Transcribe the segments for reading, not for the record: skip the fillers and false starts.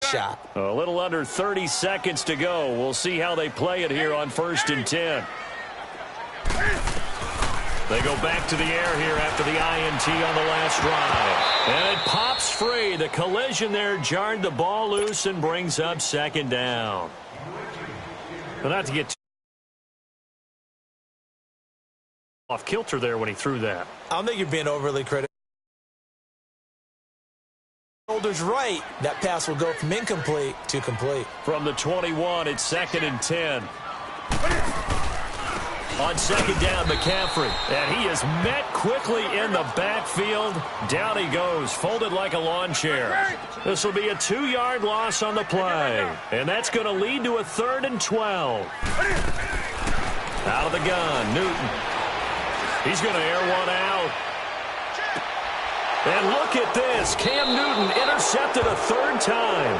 shot. A little under 30 seconds to go. We'll see how they play it here on 1st and 10. They go back to the air here after the INT on the last drive. And it pops free. The collision there jarred the ball loose and brings up 2nd down. But not to get off kilter there when he threw that. I don't think you're being overly critical. Shoulders right, that pass will go from incomplete to complete. From the 21, it's 2nd and 10. On 2nd down, McCaffrey. And he is met quickly in the backfield. Down he goes, folded like a lawn chair. This will be a 2-yard loss on the play. And that's going to lead to a 3rd and 12. Out of the gun, Newton. He's going to air one out. And look at this. Cam Newton intercepted a 3rd time.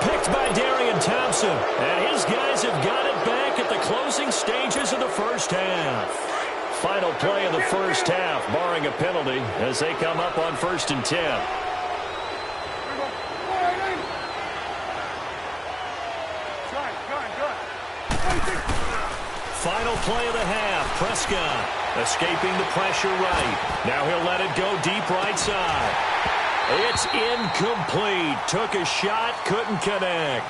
Picked by Darian Thompson. And his guys have got it back at the closing stages of the 1st half. Final play of the 1st half, barring a penalty, as they come up on 1st and 10. Final play of the half. Prescott escaping the pressure right. Now he'll let it go deep right side. It's incomplete. Took a shot, couldn't connect.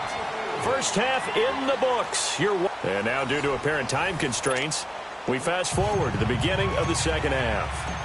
1st half in the books. And now, due to apparent time constraints, we fast forward to the beginning of the 2nd half.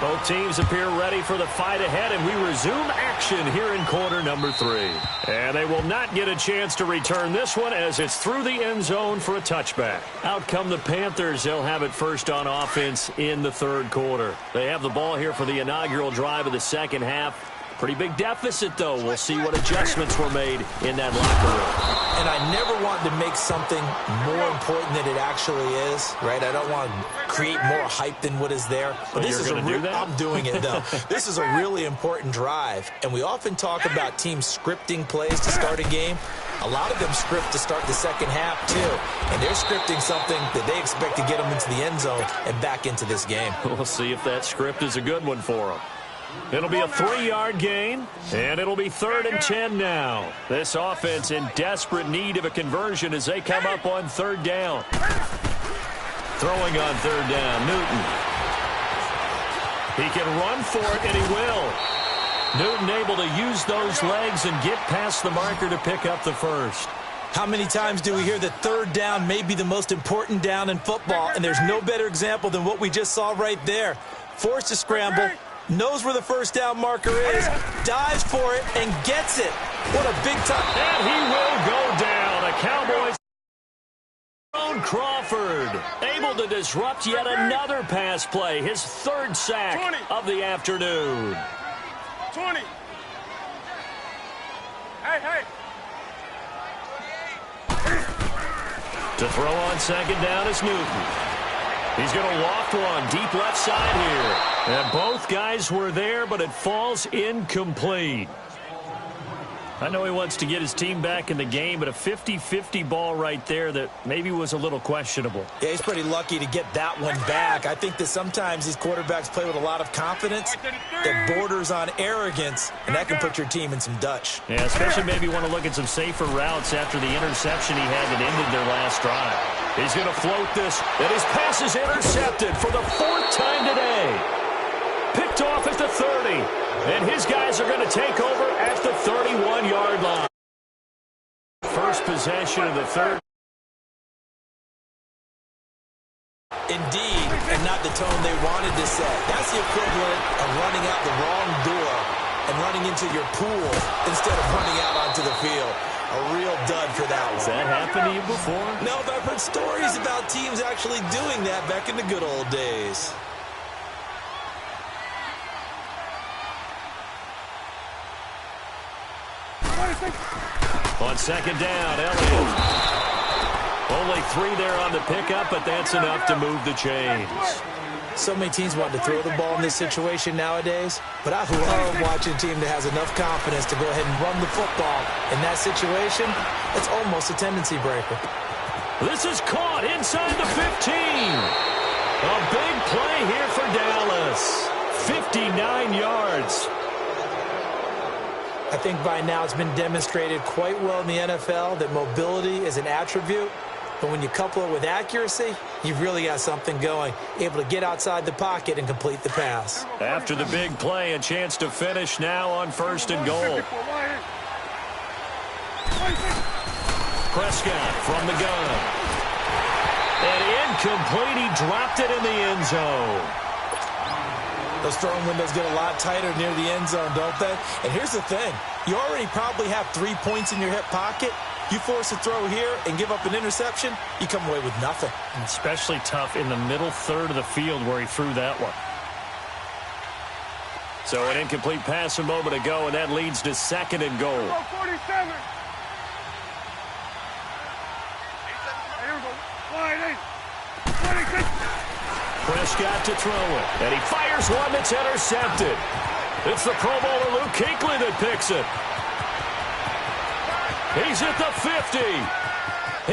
Both teams appear ready for the fight ahead, and we resume action here in quarter number 3. And they will not get a chance to return this one as it's through the end zone for a touchback. Out come the Panthers. They'll have it first on offense in the 3rd quarter. They have the ball here for the inaugural drive of the 2nd half. Pretty big deficit, though. We'll see what adjustments were made in that locker room. And I never want to make something more important than it actually is, right? I don't want to create more hype than what is there. But this is I'm doing it, though. This is a really important drive. And we often talk about teams scripting plays to start a game. A lot of them script to start the 2nd half, too. And they're scripting something that they expect to get them into the end zone and back into this game. We'll see if that script is a good one for them. It'll be a 3-yard gain, and it'll be 3rd and 10 now. This offense in desperate need of a conversion as they come up on 3rd down. Throwing on 3rd down, Newton. He can run for it, and he will. Newton able to use those legs and get past the marker to pick up the 1st. How many times do we hear that 3rd down may be the most important down in football, and there's no better example than what we just saw right there. Forced to scramble. Knows where the 1st down marker is, dives for it, and gets it. What a big time. And he will go down. A Cowboys. Crawford able to disrupt yet another pass play. His 3rd sack of the afternoon. 20. Hey. To throw on 2nd down is Newton. He's going to loft one deep left side here. And both guys were there, but it falls incomplete. I know he wants to get his team back in the game, but a 50-50 ball right there that maybe was a little questionable. Yeah, he's pretty lucky to get that one back. I think that sometimes these quarterbacks play with a lot of confidence that borders on arrogance, and that can put your team in some Dutch. Yeah, especially maybe want to look at some safer routes after the interception he had that ended their last drive. He's going to float this, and his pass is intercepted for the 4th time today. Picked off at the 30. And his guys are going to take over at the 31-yard line. First possession of the 3rd. Indeed, and not the tone they wanted to set. That's the equivalent of running out the wrong door and running into your pool instead of running out onto the field. A real dud for that one. Has that happened to you before? No, but I've heard stories about teams actually doing that back in the good old days. On 2nd down, Elliott. Only 3 there on the pickup, but that's enough to move the chains. So many teams want to throw the ball in this situation nowadays, but I love watching a team that has enough confidence to go ahead and run the football. In that situation, it's almost a tendency breaker. This is caught inside the 15. A big play here for Dallas. 59 yards. I think by now it's been demonstrated quite well in the NFL that mobility is an attribute. But when you couple it with accuracy, you've really got something going. Able to get outside the pocket and complete the pass. After the big play, a chance to finish now on 1st and goal. Prescott from the gun. And incomplete. He dropped it in the end zone. Those throwing windows get a lot tighter near the end zone, don't they? And here's the thing. You already probably have 3 points in your hip pocket. You force a throw here and give up an interception, you come away with nothing. And especially tough in the middle third of the field where he threw that one. So an incomplete pass a moment ago, and that leads to 2nd and goal. 47. Prescott to throw it, and he fires one that's intercepted. It's the Pro Bowler Luke Kuechly that picks it. He's at the 50.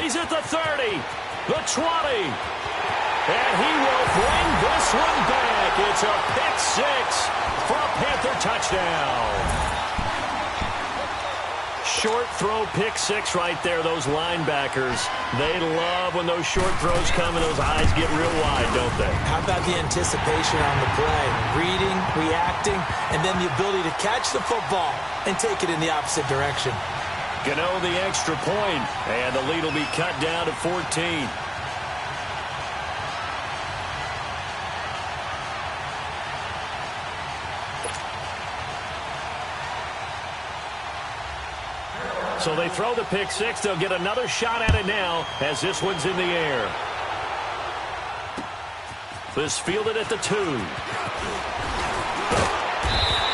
He's at the 30, the 20. And he will bring this one back. It's a pick 6 for a Panther touchdown. Short throw, pick 6 right there. Those linebackers, they love when those short throws come and those eyes get real wide, don't they? How about the anticipation on the play? Reading, reacting, and then the ability to catch the football and take it in the opposite direction. Gano the extra point, and the lead will be cut down to 14. So they throw the pick 6. They'll get another shot at it now as this one's in the air. This fielded at the 2.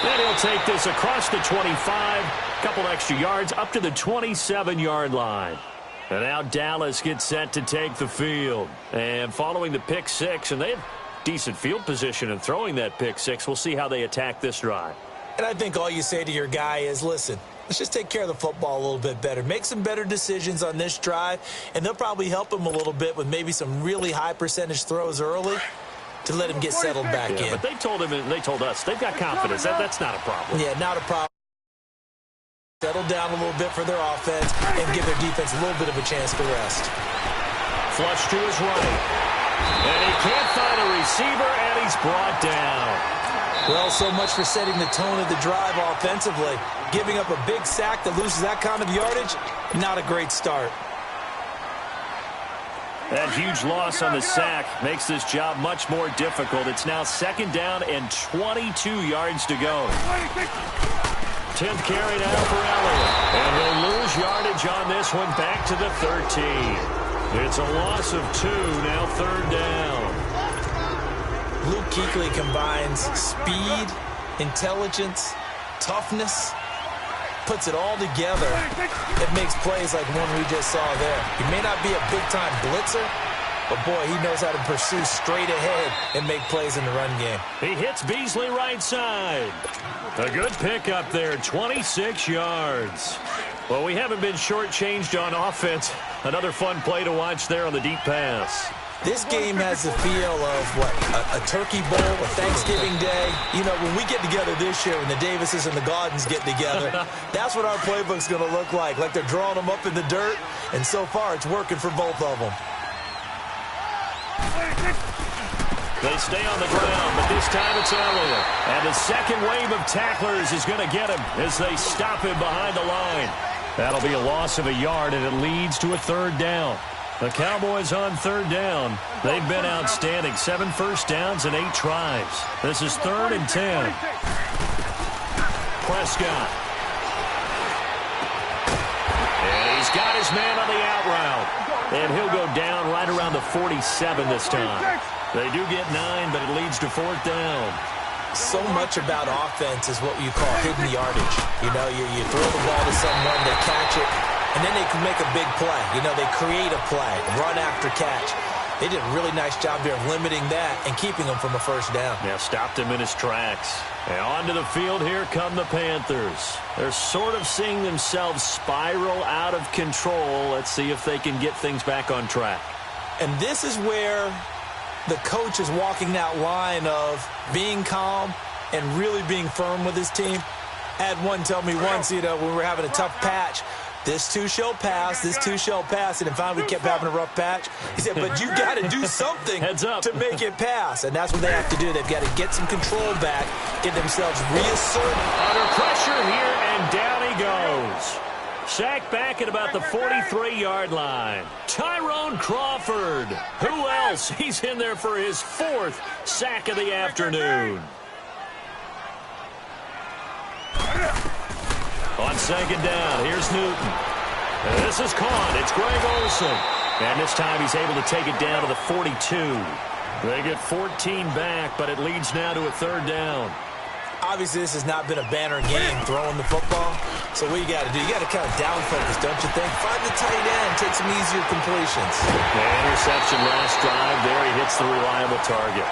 Then he'll take this across the 25. Couple extra yards up to the 27-yard line. And now Dallas gets set to take the field. And following the pick 6, and they have decent field position in throwing that pick 6. We'll see how they attack this drive. And I think all you say to your guy is, listen, let's just take care of the football a little bit better. Make some better decisions on this drive, and they'll probably help him a little bit with maybe some really high percentage throws early to let him get settled back in. But they told him and they told us they've got confidence. That's not a problem. Yeah, not a problem. Settle down a little bit for their offense and give their defense a little bit of a chance to rest. Flush to his right. And he can't find a receiver, and he's brought down. Well, so much for setting the tone of the drive offensively. Giving up a big sack that loses that kind of yardage, not a great start. That huge loss on the sack makes this job much more difficult. It's now 2nd down and 22 yards to go. 10th carry now for Elliott. And they'll lose yardage on this one back to the 13. It's a loss of 2, now 3rd down. Luke Kuechly combines speed, intelligence, toughness, puts it all together. It makes plays like one we just saw there. He may not be a big-time blitzer, but, boy, he knows how to pursue straight ahead and make plays in the run game. He hits Beasley right side. A good pickup there, 26 yards. Well, we haven't been shortchanged on offense. Another fun play to watch there on the deep pass. This game has the feel of, a turkey bowl, a Thanksgiving day. You know, when we get together this year, when the Davises and the Gaudens get together, that's what our playbook's going to look like they're drawing them up in the dirt, and so far it's working for both of them. They stay on the ground, but this time it's Elliott. And the second wave of tacklers is going to get him as they stop him behind the line. That'll be a loss of a yard, and it leads to a 3rd down. The Cowboys on 3rd down. They've been outstanding. 7 first downs and 8 tries. This is 3rd and 10. Prescott. And he's got his man on the out route. And he'll go down right around the 47 this time. They do get 9, but it leads to 4th down. So much about offense is what you call hidden yardage. You know, you throw the ball to someone, they catch it, and then they can make a big play. You know, they create a play, run after catch. They did a really nice job there of limiting that and keeping him from a 1st down. Yeah, stopped him in his tracks. And onto the field, here come the Panthers. They're sort of seeing themselves spiral out of control. Let's see if they can get things back on track. And this is where the coach is walking that line of being calm and really being firm with his team. I had one tell me once, when we were having a tough patch, this too shall pass, this too shall pass, and then finally we kept having a rough patch. He said, but you got to do something to make it pass, and that's what they have to do. They've got to get some control back, get themselves reasserted. Under pressure here, and down he goes. Sacked back at about the 43-yard line. Tyrone Crawford. Who else? He's in there for his 4th sack of the afternoon. On second down, here's Newton. This is caught. It's Greg Olsen. And this time he's able to take it down to the 42. They get 14 back, but it leads now to a 3rd down. Obviously, this has not been a banner game throwing the football. So what you got to do, you got to kind of down focus, don't you think? Find the tight end, take some easier completions. The interception last drive there. He hits the reliable target.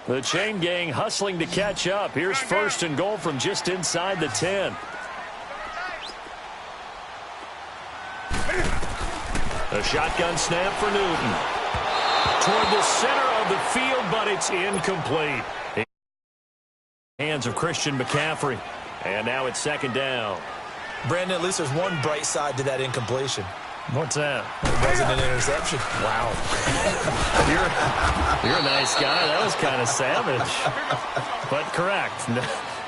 The chain gang hustling to catch up. Here's 1st and goal from just inside the 10. A shotgun snap for Newton. Toward the center of the field, but it's incomplete. Hands of Christian McCaffrey. And now it's 2nd down. Brandon, at least there's one bright side to that incompletion. What's that? It wasn't an interception. Wow. You're a nice guy. That was kind of savage. But correct.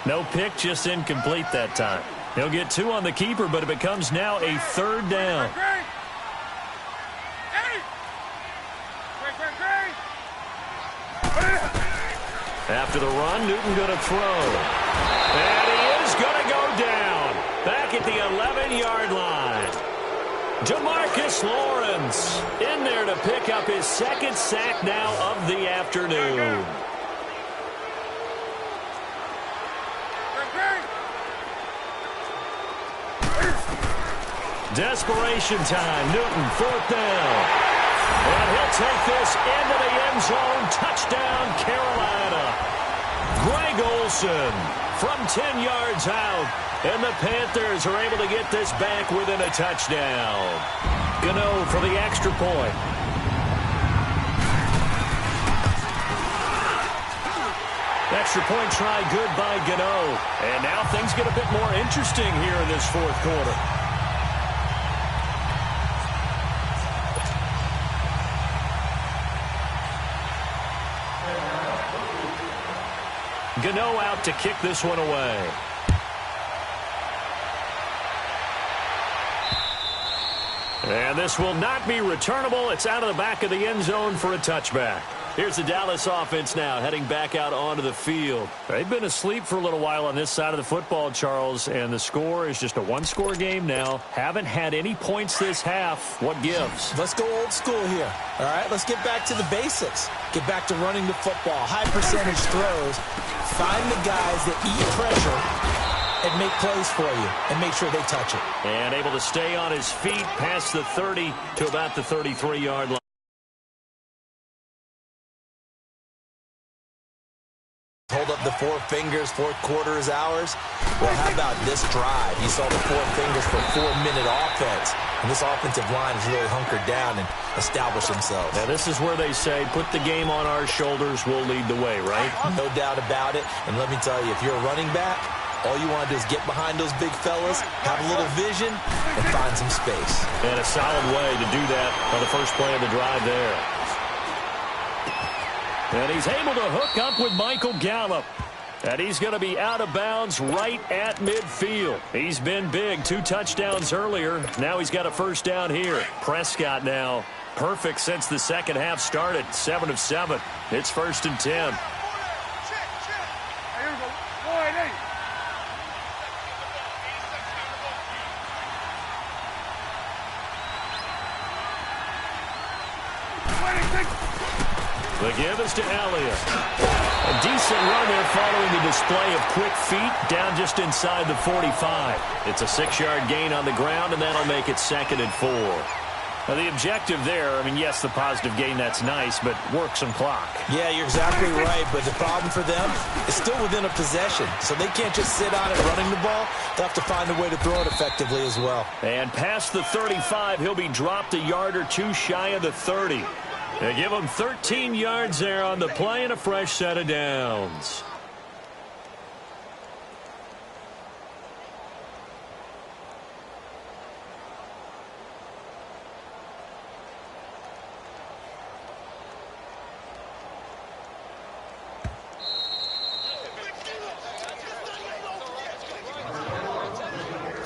No pick, just incomplete that time. He'll get 2 on the keeper, but it becomes now a 3rd down. After the run, Newton going to throw. And he is going to go down. Back at the 11-yard line. Jamarcus Lawrence in there to pick up his 2nd sack now of the afternoon. Desperation time. Newton, 4th down. And he'll take this into the end zone. Touchdown, Carolina. Greg Olsen from 10 yards out. And the Panthers are able to get this back within a touchdown. Gano for the extra point. Extra point try good by Gano. And now things get a bit more interesting here in this 4th quarter. Gano out to kick this one away. And this will not be returnable. It's out of the back of the end zone for a touchback. Here's the Dallas offense now heading back out onto the field. They've been asleep for a little while on this side of the football, Charles, and the score is just a 1-score game now. Haven't had any points this half. What gives? Let's go old school here. All right, let's get back to the basics. Get back to running the football. High percentage throws. Find the guys that eat pressure and make plays for you and make sure they touch it. And able to stay on his feet past the 30 to about the 33-yard line. Hold up the 4 fingers, 4th quarter is ours. Well, how about this drive? You saw the 4 fingers for a 4-minute offense. And this offensive line has really hunkered down and established themselves. Now, this is where they say, put the game on our shoulders, we'll lead the way, right? No doubt about it. And let me tell you, if you're a running back, all you want to do is get behind those big fellas, have a little vision, and find some space. And a solid way to do that on the first play of the drive there. And he's able to hook up with Michael Gallup. And he's going to be out of bounds right at midfield. He's been big. 2 touchdowns earlier. Now he's got a 1st down here. Prescott now perfect since the second half started. 7 of 7. It's 1st and 10. The give is to Elliott. A decent run there following the display of quick feet down just inside the 45. It's a 6-yard gain on the ground, and that'll make it 2nd and 4. Now, the objective there, I mean, yes, the positive gain, that's nice, but work some clock. Yeah, you're exactly right, but the problem for them is still within a possession, so they can't just sit on it running the ball. They'll have to find a way to throw it effectively as well. And past the 35, he'll be dropped a yard or two shy of the 30. They give him 13 yards there on the play and a fresh set of downs.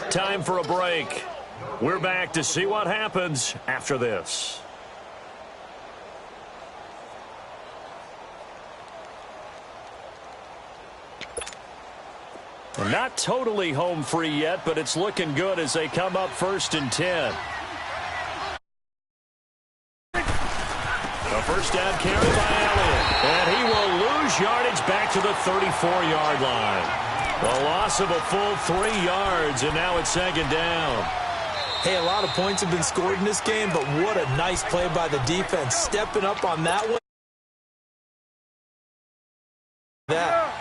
Time for a break. We're back to see what happens after this. Not totally home free yet, but it's looking good as they come up 1st and 10. A first down carry by Elliott. And he will lose yardage back to the 34-yard line. A loss of a full 3 yards, and now it's 2nd down. Hey, a lot of points have been scored in this game, but what a nice play by the defense. Stepping up on that one.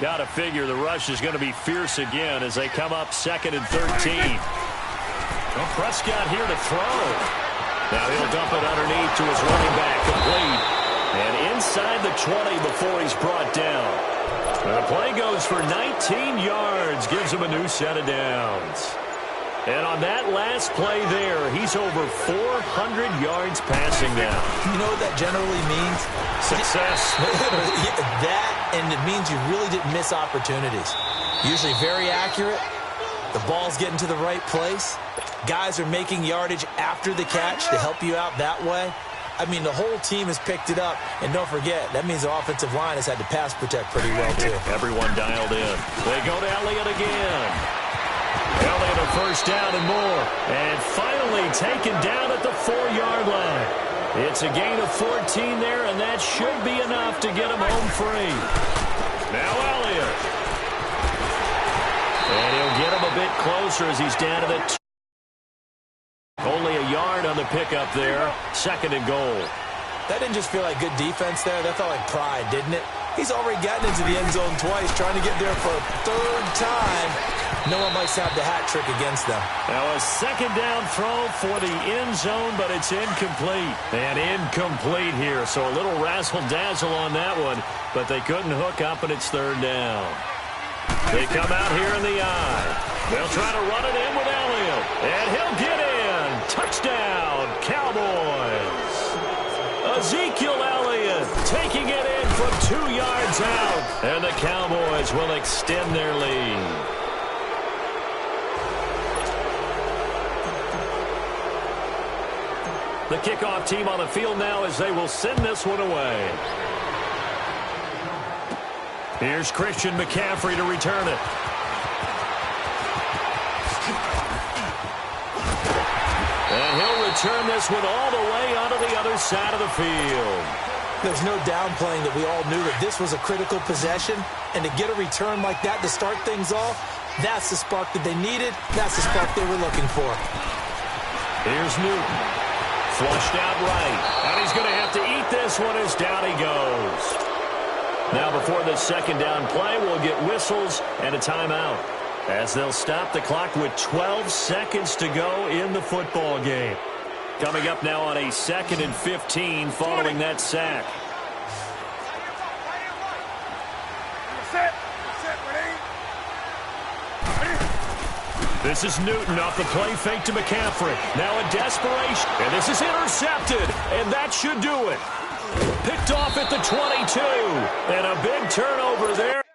Got to figure the rush is going to be fierce again as they come up 2nd and 13. Well, Prescott here to throw. Now he'll dump it underneath to his running back, complete. And inside the 20 before he's brought down. The play goes for 19 yards, gives him a new set of downs. And on that last play there, he's over 400 yards passing now. You know what that generally means? Success. That, and it means you really didn't miss opportunities. Usually very accurate. The ball's getting to the right place. Guys are making yardage after the catch to help you out that way. I mean, the whole team has picked it up. And don't forget, that means the offensive line has had to pass protect pretty well, too. Everyone dialed in. They go to Elliott again. Elliott a first down and more. And finally taken down at the 4-yard line. It's a gain of 14 there, and that should be enough to get him home free. Now Elliott. And he'll get him a bit closer as he's down to the 2. Only a yard on the pickup there. 2nd and goal. That didn't just feel like good defense there. That felt like pride, didn't it? He's already gotten into the end zone twice, trying to get there for a 3rd time. No one likes to have the hat trick against them. Now a 2nd down throw for the end zone, but it's incomplete. And incomplete here, so a little razzle-dazzle on that one, but they couldn't hook up, and it's 3rd down. They come out here in the eye. They'll try to run it in with Elliott, and he'll get in. Touchdown, Cowboys. Ezekiel Elliott taking it in from 2 yards out, and the Cowboys will extend their lead. The kickoff team on the field now as they will send this one away. Here's Christian McCaffrey to return it. And he'll return this one all the way onto the other side of the field. There's no downplaying that we all knew that this was a critical possession, and to get a return like that to start things off, that's the spark that they needed. That's the spark they were looking for. Here's Newton. Flushed out right. And he's going to have to eat this one as down he goes. Now before this 2nd down play, we'll get whistles and a timeout, as they'll stop the clock with 12 seconds to go in the football game. Coming up now on a 2nd and 15 following that sack. This is Newton off the play fake to McCaffrey. Now a desperation, and this is intercepted, and that should do it. Picked off at the 22, and a big turnover there.